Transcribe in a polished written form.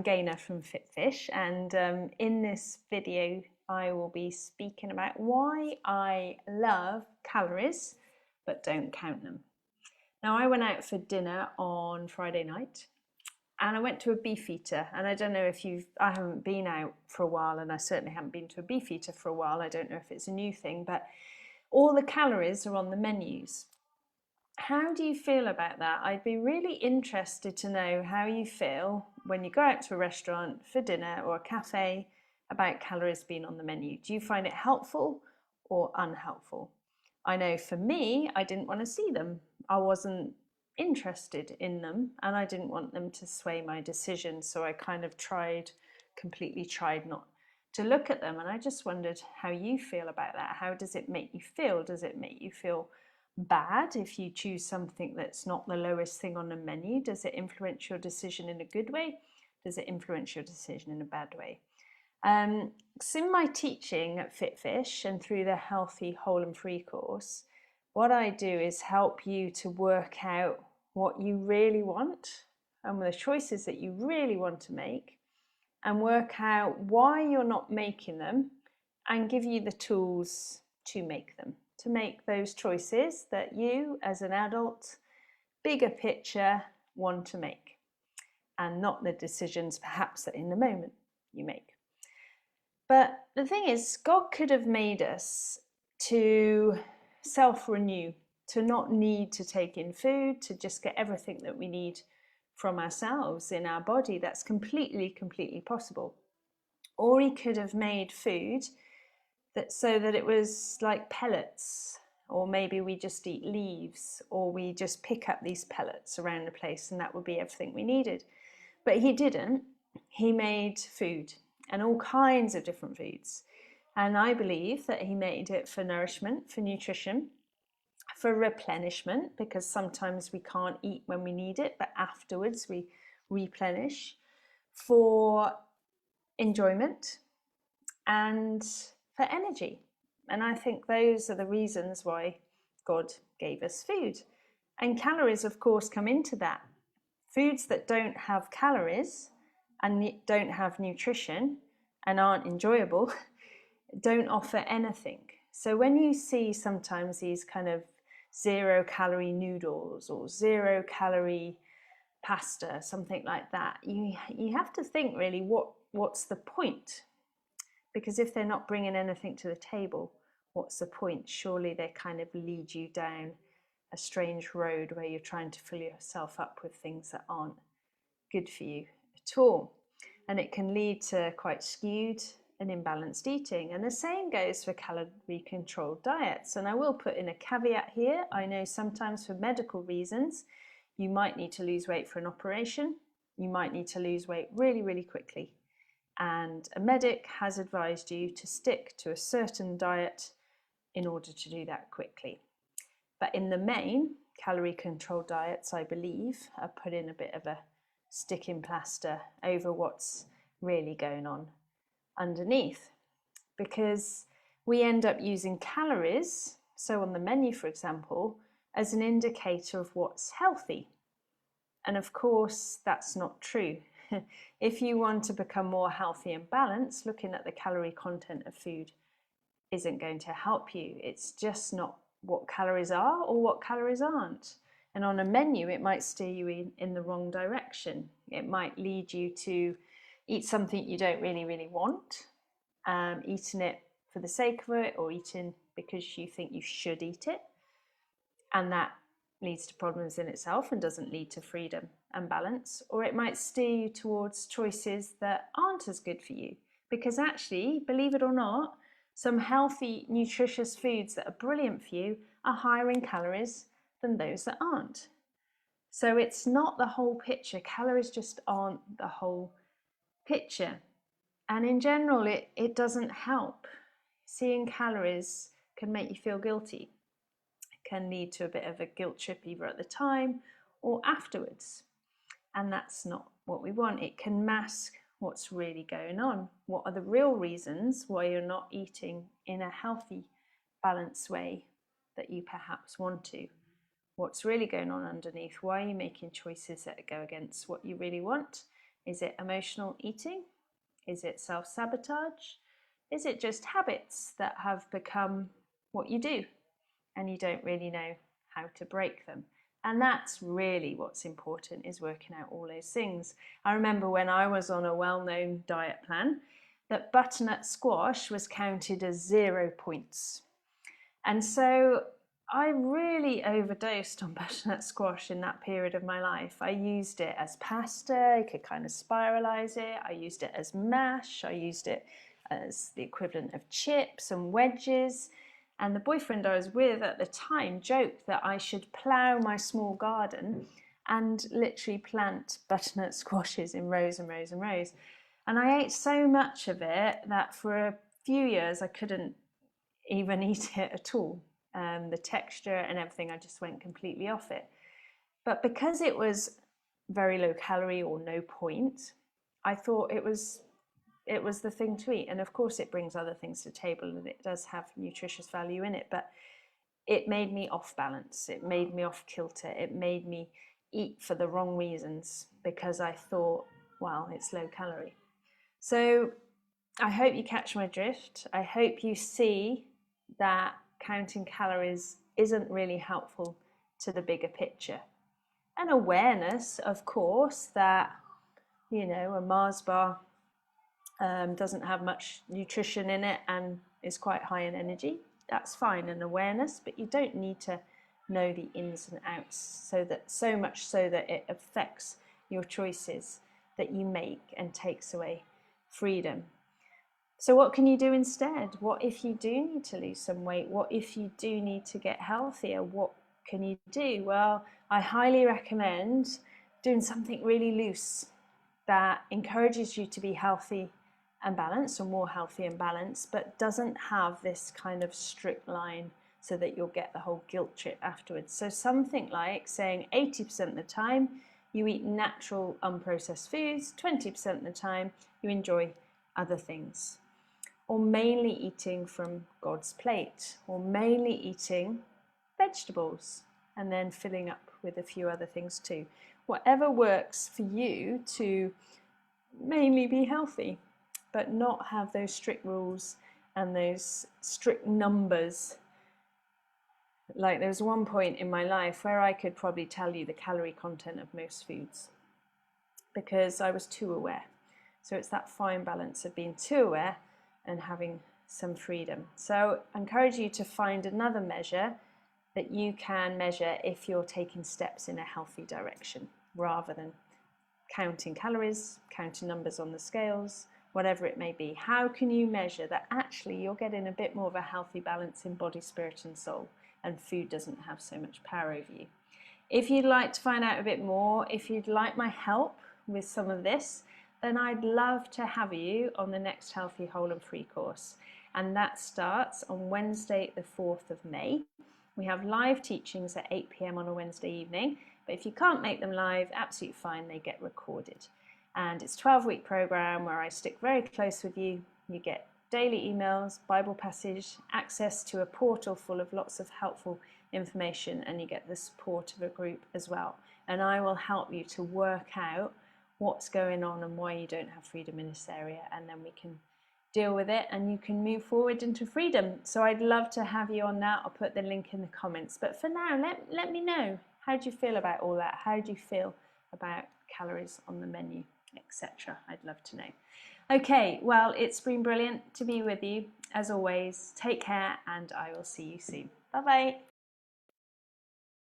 I'm Gaynor from FitFish, and in this video I will be speaking about why I love calories but don't count them. Now, I went out for dinner on Friday night and I went to a Beefeater, and I don't know if I haven't been out for a while, and I certainly haven't been to a Beefeater for a while. I don't know if it's a new thing, but all the calories are on the menus. How do you feel about that? I'd be really interested to know how you feel when you go out to a restaurant for dinner or a cafe about calories being on the menu. Do you find it helpful or unhelpful? I know for me, I didn't want to see them. I wasn't interested in them, and I didn't want them to sway my decision. So I kind of completely tried not to look at them. And I just wondered how you feel about that. How does it make you feel? Does it make you feel bad if you choose something that's not the lowest thing on the menu? Does it influence your decision in a good way? Does it influence your decision in a bad way? So in my teaching at FitFish and through the Healthy, Whole and Free course, what I do is help you to work out what you really want and the choices that you really want to make, and work out why you're not making them, and give you the tools to make them, to make those choices that you as an adult, bigger picture, want to make, and not the decisions perhaps that in the moment you make. But the thing is, God could have made us to self-renew, to not need to take in food, to just get everything that we need from ourselves in our body. That's completely possible. Or he could have made food so that it was like pellets, or maybe we just eat leaves, or we just pick up these pellets around the place and that would be everything we needed. But he didn't. He made food, and all kinds of different foods. And I believe that he made it for nourishment, for nutrition, for replenishment, because sometimes we can't eat when we need it, but afterwards we replenish, for enjoyment, and for energy. And I think those are the reasons why God gave us food. And calories, of course, come into that. Foods that don't have calories and don't have nutrition and aren't enjoyable don't offer anything. So when you see sometimes these kind of 0-calorie noodles or 0-calorie pasta, something like that, you have to think really what's the point? Because if they're not bringing anything to the table, what's the point? Surely they kind of lead you down a strange road where you're trying to fill yourself up with things that aren't good for you at all. And it can lead to quite skewed and imbalanced eating. And the same goes for calorie controlled diets. And I will put in a caveat here. I know sometimes for medical reasons, you might need to lose weight for an operation. You might need to lose weight really quickly. And a medic has advised you to stick to a certain diet in order to do that quickly. But in the main, calorie controlled diets, I believe, are put in a bit of a sticking plaster over what's really going on underneath, because we end up using calories, so on the menu for example, as an indicator of what's healthy. And of course that's not true. If you want to become more healthy and balanced, looking at the calorie content of food isn't going to help you. It's just not what calories are or what calories aren't. And on a menu, it might steer you in the wrong direction. It might lead you to eat something you don't really want, eating it for the sake of it, or eating because you think you should eat it. And that leads to problems in itself and doesn't lead to freedom and balance. Or it might steer you towards choices that aren't as good for you. Because actually, believe it or not, some healthy, nutritious foods that are brilliant for you are higher in calories than those that aren't. So it's not the whole picture. Calories just aren't the whole picture. And in general, it doesn't help. Seeing calories can make you feel guilty. It can lead to a bit of a guilt trip either at the time or afterwards. And that's not what we want. It can mask what's really going on. What are the real reasons why you're not eating in a healthy, balanced way that you perhaps want to? What's really going on underneath? Why are you making choices that go against what you really want? Is it emotional eating? Is it self-sabotage? Is it just habits that have become what you do and you don't really know how to break them? And that's really what's important, is working out all those things. I remember when I was on a well-known diet plan that butternut squash was counted as 0 points. And so I really overdosed on butternut squash in that period of my life. I used it as pasta, I could kind of spiralize it. I used it as mash. I used it as the equivalent of chips and wedges. And the boyfriend I was with at the time joked that I should plough my small garden and literally plant butternut squashes in rows and rows and rows. And I ate so much of it that for a few years I couldn't even eat it at all. The texture and everything, I just went completely off it. But because it was very low calorie or no point, I thought it was the thing to eat. And of course it brings other things to the table and it does have nutritious value in it, but it made me off balance. It made me off kilter. It made me eat for the wrong reasons because I thought, well, it's low calorie. So I hope you catch my drift. I hope you see that counting calories isn't really helpful to the bigger picture. And awareness, of course, that, you know, a Mars bar doesn't have much nutrition in it and is quite high in energy. That's fine, an awareness, but you don't need to know the ins and outs so much so that it affects your choices that you make and takes away freedom. So what can you do instead? What if you do need to lose some weight? What if you do need to get healthier? What can you do? Well, I highly recommend doing something really loose that encourages you to be healthy and balanced, or more healthy and balanced, but doesn't have this kind of strict line so that you'll get the whole guilt trip afterwards. So something like saying 80% of the time you eat natural unprocessed foods, 20% of the time you enjoy other things. Or mainly eating from God's plate, or mainly eating vegetables and then filling up with a few other things too. Whatever works for you to mainly be healthy, but not have those strict rules and those strict numbers. Like there was one point in my life where I could probably tell you the calorie content of most foods because I was too aware. So it's that fine balance of being too aware and having some freedom. So I encourage you to find another measure that you can measure if you're taking steps in a healthy direction, rather than counting calories, counting numbers on the scales, whatever it may be. How can you measure that actually you're getting a bit more of a healthy balance in body, spirit and soul, and food doesn't have so much power over you? If you'd like to find out a bit more, if you'd like my help with some of this, then I'd love to have you on the next Healthy, Whole and Free course. And that starts on Wednesday, the 4th of May. We have live teachings at 8 p.m. on a Wednesday evening, but if you can't make them live, absolutely fine, they get recorded. And it's a 12-week program where I stick very close with you. You get daily emails, Bible passage, access to a portal full of lots of helpful information, and you get the support of a group as well. And I will help you to work out what's going on and why you don't have freedom in this area, and then we can deal with it and you can move forward into freedom. So I'd love to have you on that. I'll put the link in the comments. But for now, let me know, how do you feel about all that? How do you feel about calories on the menu, etc.? I'd love to know. Okay, well, it's been brilliant to be with you. As always, take care and I will see you soon. Bye-bye.